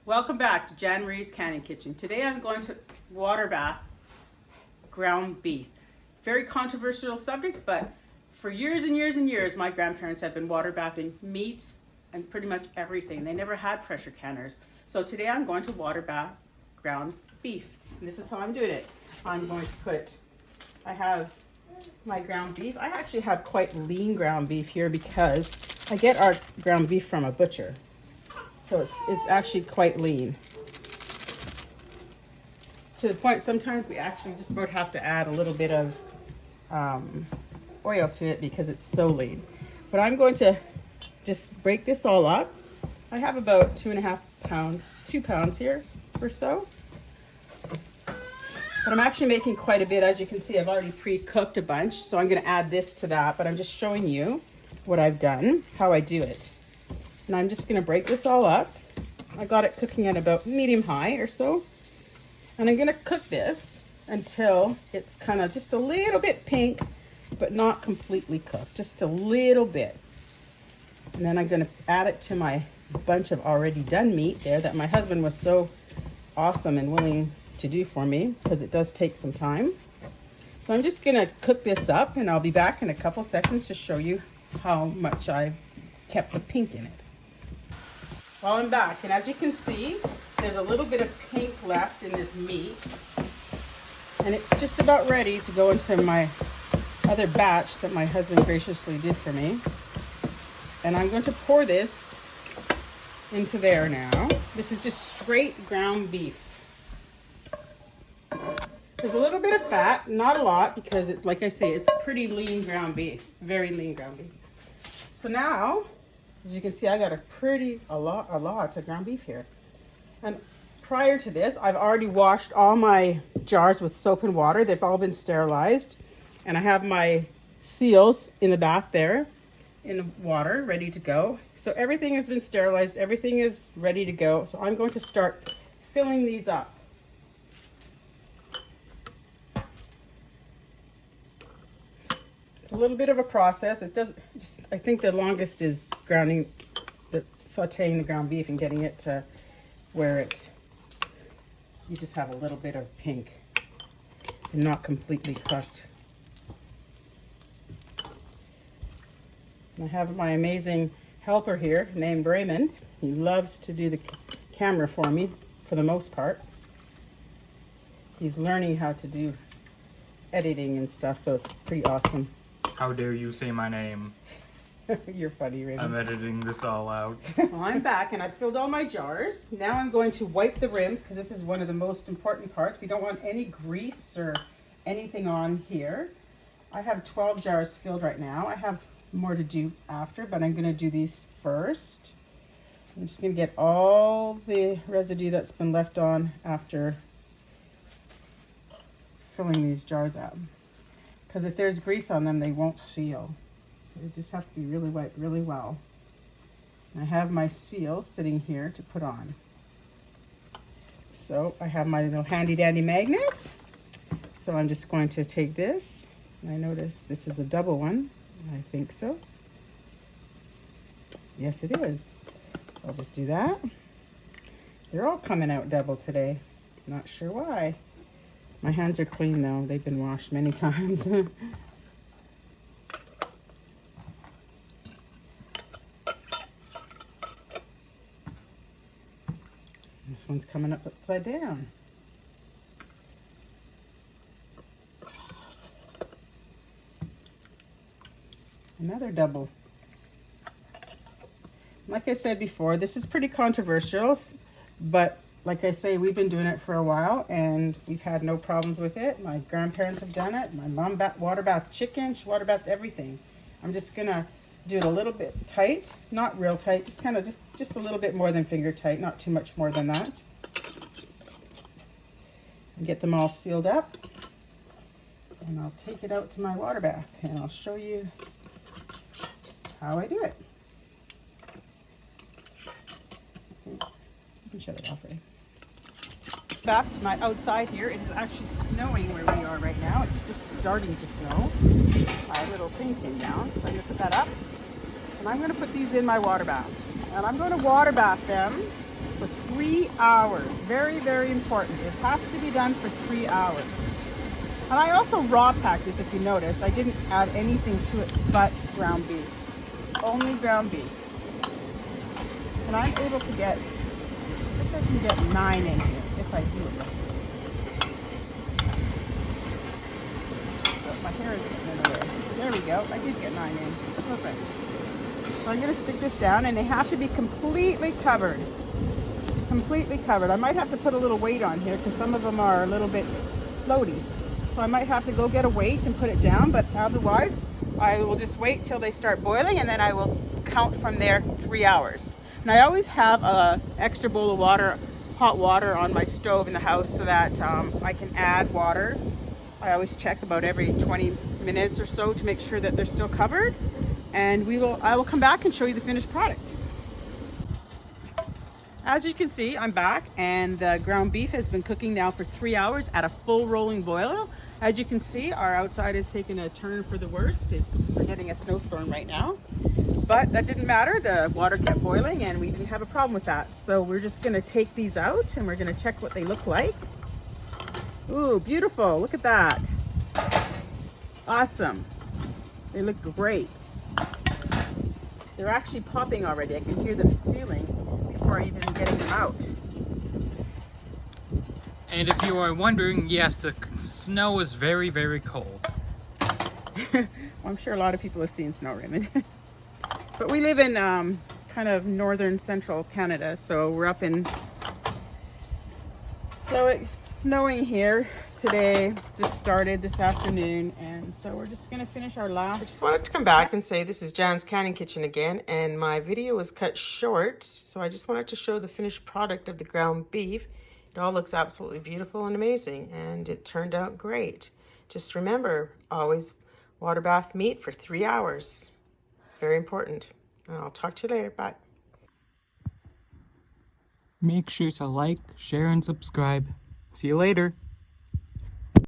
Welcome back to Jan Marie's Canyon Kitchen. Today I'm going to water bath ground beef. Very controversial subject, but for years and years and years, my grandparents have been water bathing meat and pretty much everything. They never had pressure canners. So today I'm going to water bath ground beef. And this is how I'm doing it. I'm going to I have my ground beef. I actually have quite lean ground beef here because I get our ground beef from a butcher. So it's actually quite lean. To the point sometimes we actually just about have to add a little bit of oil to it because it's so lean. But I'm going to just break this all up. I have about 2.5 pounds, 2 pounds here or so. But I'm actually making quite a bit. As you can see, I've already pre-cooked a bunch. So I'm gonna add this to that, but I'm just showing you what I've done, how I do it. And I'm just gonna break this all up. I got it cooking at about medium high or so. And I'm gonna cook this until it's kind of just a little bit pink, but not completely cooked, just a little bit. And then I'm gonna add it to my bunch of already done meat there that my husband was so awesome and willing to do for me, because it does take some time. So I'm just gonna cook this up and I'll be back in a couple seconds to show you how much I've kept the pink in it. Well, I'm back, and as you can see, there's a little bit of pink left in this meat, and it's just about ready to go into my other batch that my husband graciously did for me. And I'm going to pour this into there now. This is just straight ground beef. There's a little bit of fat, not a lot, because it, like I say, it's pretty lean ground beef, very lean ground beef. So now, as you can see, I got a lot of ground beef here. And prior to this, I've already washed all my jars with soap and water. They've all been sterilized. And I have my seals in the bath there in the water, ready to go. So everything has been sterilized. Everything is ready to go. So I'm going to start filling these up. A little bit of a process. It doesn't just, I think the longest is sauteing the ground beef and getting it to where you just have a little bit of pink and not completely cooked. I have my amazing helper here named Raymond. He loves to do the camera for me for the most part. He's learning how to do editing and stuff, so it's pretty awesome. How dare you say my name? You're funny, Raymond. I'm editing this all out. Well, I'm back and I've filled all my jars. Now I'm going to wipe the rims because this is one of the most important parts. We don't want any grease or anything on here. I have 12 jars filled right now. I have more to do after, but I'm going to do these first. I'm just going to get all the residue that's been left on after filling these jars up. Because if there's grease on them, they won't seal. So they just have to be really wet really well. And I have my seal sitting here to put on. So I have my little handy dandy magnet. So I'm just going to take this. And I notice this is a double one. I think so. Yes, it is. So I'll just do that. They're all coming out double today. Not sure why. My hands are clean though. They've been washed many times. This one's coming up upside down. Another double. Like I said before, this is pretty controversial, but like I say, we've been doing it for a while and we've had no problems with it. My grandparents have done it. My mom water bath chicken, she water bathed everything. I'm just gonna do it a little bit tight, not real tight, just kind of just a little bit more than finger tight, not too much more than that. And get them all sealed up. And I'll take it out to my water bath and I'll show you how I do it. Okay. You can shut it off, right? Back to my outside here. It is actually snowing where we are right now. It's just starting to snow. My little thing came down, so I'm going to put that up. And I'm going to put these in my water bath. And I'm going to water bath them for 3 hours. Very, very important. It has to be done for 3 hours. And I also raw packed this, if you noticed. I didn't add anything to it but ground beef. Only ground beef. And I'm able to get, I think I can get 9 in here if I do it right. Oh, my hair is getting in the way. There we go. I did get 9 in. Perfect. So I'm going to stick this down, and they have to be completely covered. Completely covered. I might have to put a little weight on here because some of them are a little bit floaty. So I might have to go get a weight and put it down, but otherwise I will just wait till they start boiling, and then I will count from there 3 hours. And I always have a extra bowl of water, hot water on my stove in the house so that I can add water. I always check about every 20 minutes or so to make sure that they're still covered. And I will come back and show you the finished product. As you can see, I'm back, and the ground beef has been cooking now for 3 hours at a full rolling boil. As you can see, our outside has taken a turn for the worse. We're getting a snowstorm right now, but that didn't matter. The water kept boiling and we didn't have a problem with that. So we're just gonna take these out and we're gonna check what they look like. Ooh, beautiful, look at that. Awesome, they look great. They're actually popping already. I can hear them sealing before I even getting them out. And if you are wondering, yes, the snow is very, very cold. Well, I'm sure a lot of people have seen snow, Raymond. But we live in kind of northern central Canada, so we're up in... So it's snowing here today. Just started this afternoon, and so we're just gonna finish our last... I just wanted to come back and say this is Jan's Canning Kitchen again, and my video was cut short, so I just wanted to show the finished product of the ground beef. It all looks absolutely beautiful and amazing, and it turned out great. Just remember, always water bath meat for 3 hours. It's very important. And I'll talk to you later. Bye. Make sure to like, share, and subscribe. See you later.